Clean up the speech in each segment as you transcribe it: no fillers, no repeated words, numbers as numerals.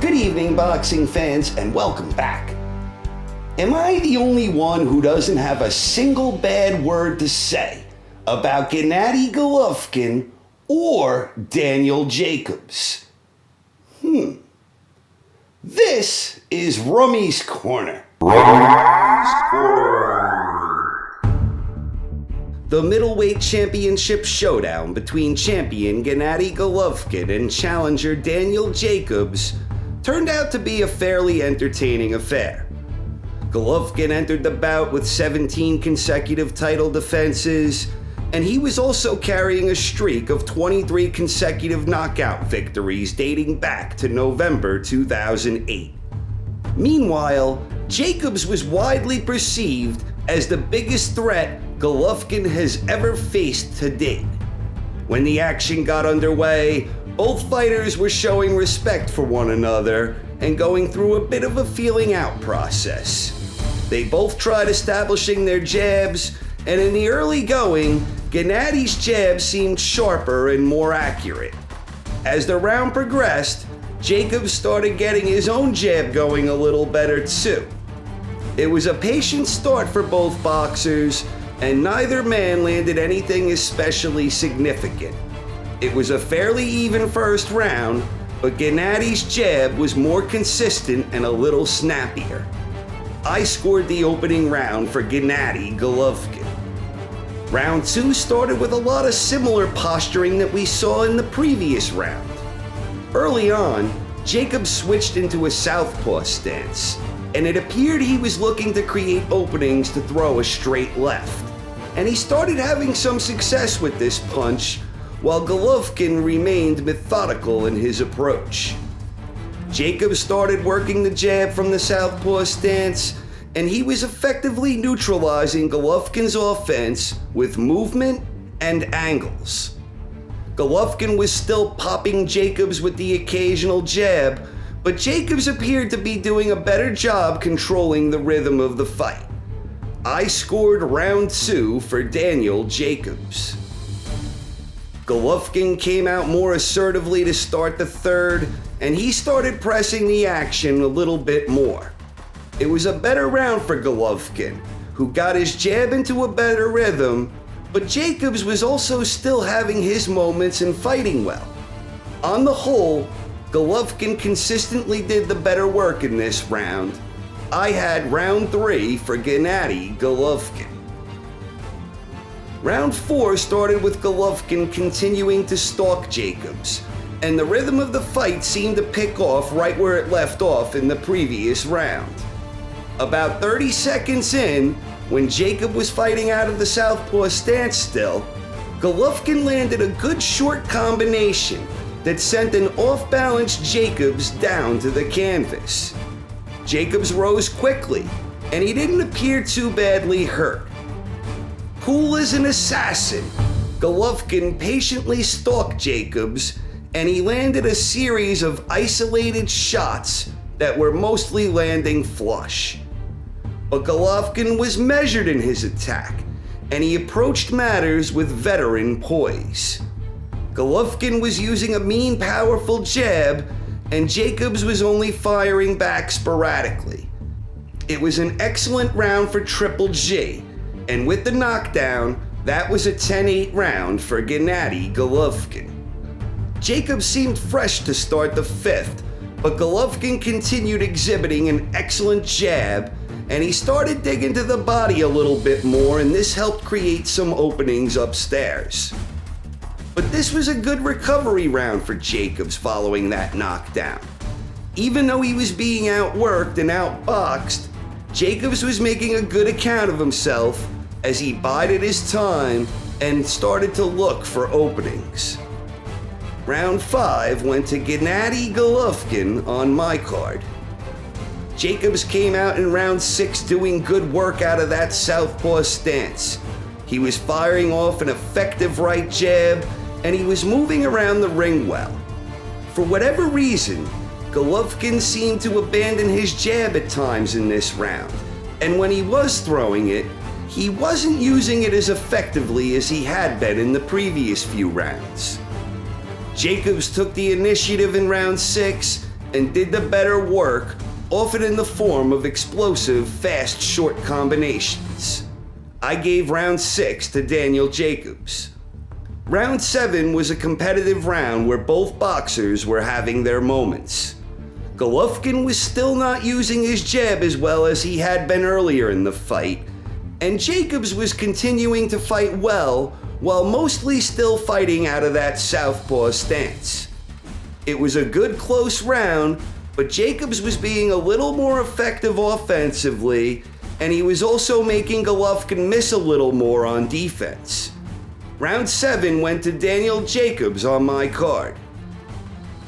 Good evening, boxing fans, and welcome back. Am I the only one who doesn't have a single bad word to say about Gennady Golovkin or Daniel Jacobs? This is Rummy's Corner. The middleweight championship showdown between champion Gennady Golovkin and challenger Daniel Jacobs turned out to be a fairly entertaining affair. Golovkin entered the bout with 17 consecutive title defenses, and he was also carrying a streak of 23 consecutive knockout victories dating back to November 2008. Meanwhile, Jacobs was widely perceived as the biggest threat Golovkin has ever faced to date. When the action got underway, both fighters were showing respect for one another and going through a bit of a feeling out process. They both tried establishing their jabs, and in the early going, Gennady's jab seemed sharper and more accurate. As the round progressed, Jacobs started getting his own jab going a little better too. It was a patient start for both boxers, and neither man landed anything especially significant. It was a fairly even first round, but Gennady's jab was more consistent and a little snappier. I scored the opening round for Gennady Golovkin. Round 2 started with a lot of similar posturing that we saw in the previous round. Early on, Jacobs switched into a southpaw stance, and it appeared he was looking to create openings to throw a straight left. And he started having some success with this punch, while Golovkin remained methodical in his approach. Jacobs started working the jab from the southpaw stance, and he was effectively neutralizing Golovkin's offense with movement and angles. Golovkin was still popping Jacobs with the occasional jab, but Jacobs appeared to be doing a better job controlling the rhythm of the fight. I scored round 2 for Daniel Jacobs. Golovkin came out more assertively to start the third, and he started pressing the action a little bit more. It was a better round for Golovkin, who got his jab into a better rhythm, but Jacobs was also still having his moments and fighting well. On the whole, Golovkin consistently did the better work in this round. I had round 3 for Gennady Golovkin. Round 4 started with Golovkin continuing to stalk Jacobs, and the rhythm of the fight seemed to pick off right where it left off in the previous round. About 30 seconds in, when Jacob was fighting out of the southpaw stance still, Golovkin landed a good short combination that sent an off-balance Jacobs down to the canvas. Jacobs rose quickly, and he didn't appear too badly hurt. Cool as an assassin, Golovkin patiently stalked Jacobs, and he landed a series of isolated shots that were mostly landing flush. But Golovkin was measured in his attack, and he approached matters with veteran poise. Golovkin was using a mean, powerful jab, and Jacobs was only firing back sporadically. It was an excellent round for Triple G, and with the knockdown, that was a 10-8 round for Gennady Golovkin. Jacobs seemed fresh to start the 5th, but Golovkin continued exhibiting an excellent jab, and he started digging to the body a little bit more, and this helped create some openings upstairs. But this was a good recovery round for Jacobs following that knockdown. Even though he was being outworked and outboxed, Jacobs was making a good account of himself as he bided his time and started to look for openings. Round 5 went to Gennady Golovkin on my card. Jacobs came out in round 6 doing good work out of that southpaw stance. He was firing off an effective right jab, and he was moving around the ring well. For whatever reason, Golovkin seemed to abandon his jab at times in this round, and when he was throwing it, he wasn't using it as effectively as he had been in the previous few rounds. Jacobs took the initiative in round 6, and did the better work, often in the form of explosive, fast, short combinations. I gave round 6 to Daniel Jacobs. Round 7 was a competitive round where both boxers were having their moments. Golovkin was still not using his jab as well as he had been earlier in the fight, and Jacobs was continuing to fight well while mostly still fighting out of that southpaw stance. It was a good close round, but Jacobs was being a little more effective offensively, and he was also making Golovkin miss a little more on defense. Round 7 went to Daniel Jacobs on my card.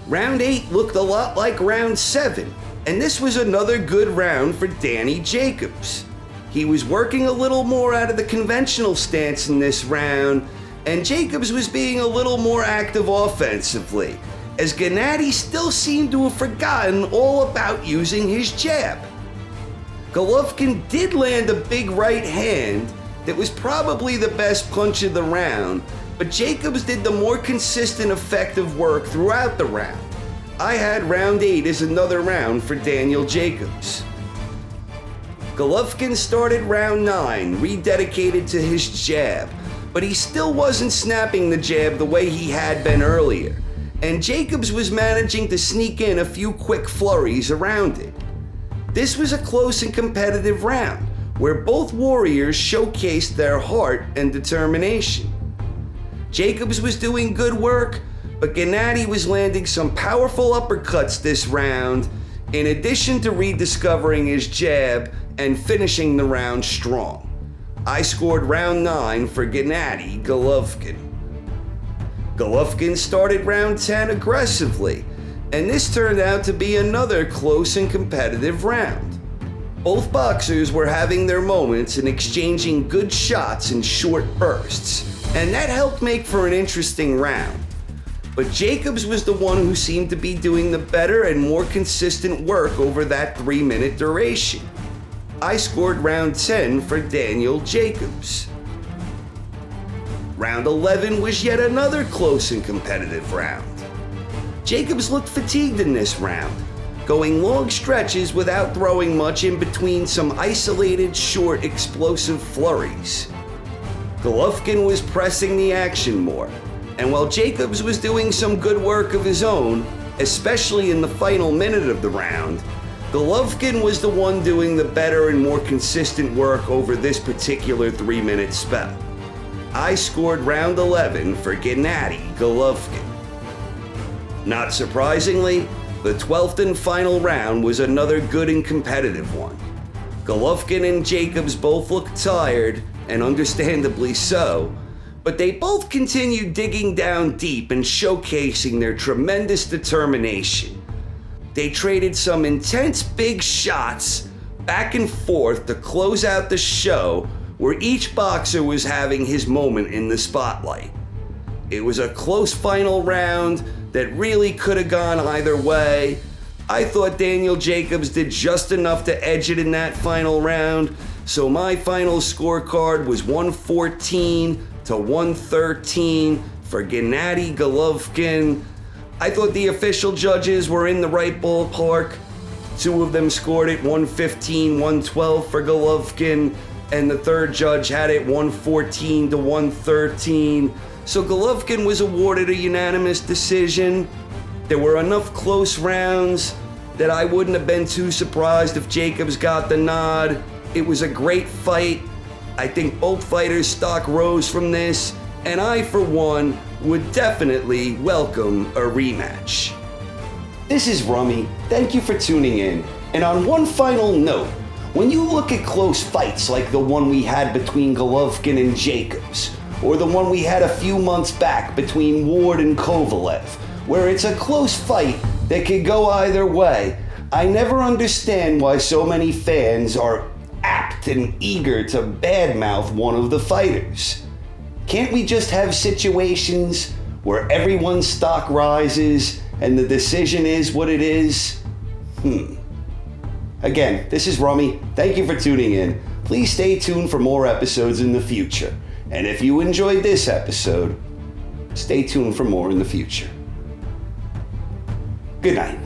Round 8 looked a lot like round 7, and this was another good round for Danny Jacobs. He was working a little more out of the conventional stance in this round, and Jacobs was being a little more active offensively, as Gennady still seemed to have forgotten all about using his jab. Golovkin did land a big right hand that was probably the best punch of the round, but Jacobs did the more consistent, effective work throughout the round. I had round 8 as another round for Daniel Jacobs. Golovkin started round 9, rededicated to his jab, but he still wasn't snapping the jab the way he had been earlier, and Jacobs was managing to sneak in a few quick flurries around it. This was a close and competitive round, where both warriors showcased their heart and determination. Jacobs was doing good work, but Gennady was landing some powerful uppercuts this round, in addition to rediscovering his jab and finishing the round strong. I scored round 9 for Gennady Golovkin. Golovkin started round 10 aggressively, and this turned out to be another close and competitive round. Both boxers were having their moments and exchanging good shots in short bursts, and that helped make for an interesting round. But Jacobs was the one who seemed to be doing the better and more consistent work over that 3-minute duration. I scored round 10 for Daniel Jacobs. Round 11 was yet another close and competitive round. Jacobs looked fatigued in this round, going long stretches without throwing much in between some isolated, short, explosive flurries. Golovkin was pressing the action more, and while Jacobs was doing some good work of his own, especially in the final minute of the round, Golovkin was the one doing the better and more consistent work over this particular 3-minute spell. I scored round 11 for Gennady Golovkin. Not surprisingly, the 12th and final round was another good and competitive one. Golovkin and Jacobs both looked tired, and understandably so, but they both continued digging down deep and showcasing their tremendous determination. They traded some intense big shots back and forth to close out the show, where each boxer was having his moment in the spotlight. It was a close final round that really could have gone either way. I thought Daniel Jacobs did just enough to edge it in that final round, so my final scorecard was 114 to 113 for Gennady Golovkin. I thought the official judges were in the right ballpark. 2 of them scored it 115, 112 for Golovkin, and the third judge had it 114 to 113. So Golovkin was awarded a unanimous decision. There were enough close rounds that I wouldn't have been too surprised if Jacobs got the nod. It was a great fight. I think both fighters' stock rose from this, and I, for one, would definitely welcome a rematch. This is Rummy. Thank you for tuning in. And on one final note, when you look at close fights like the one we had between Golovkin and Jacobs, or the one we had a few months back between Ward and Kovalev, where it's a close fight that could go either way, I never understand why so many fans are apt and eager to badmouth one of the fighters. Can't we just have situations where everyone's stock rises and the decision is what it is? Again, this is Rummy. Thank you for tuning in. Please stay tuned for more episodes in the future. And if you enjoyed this episode, stay tuned for more in the future. Good night.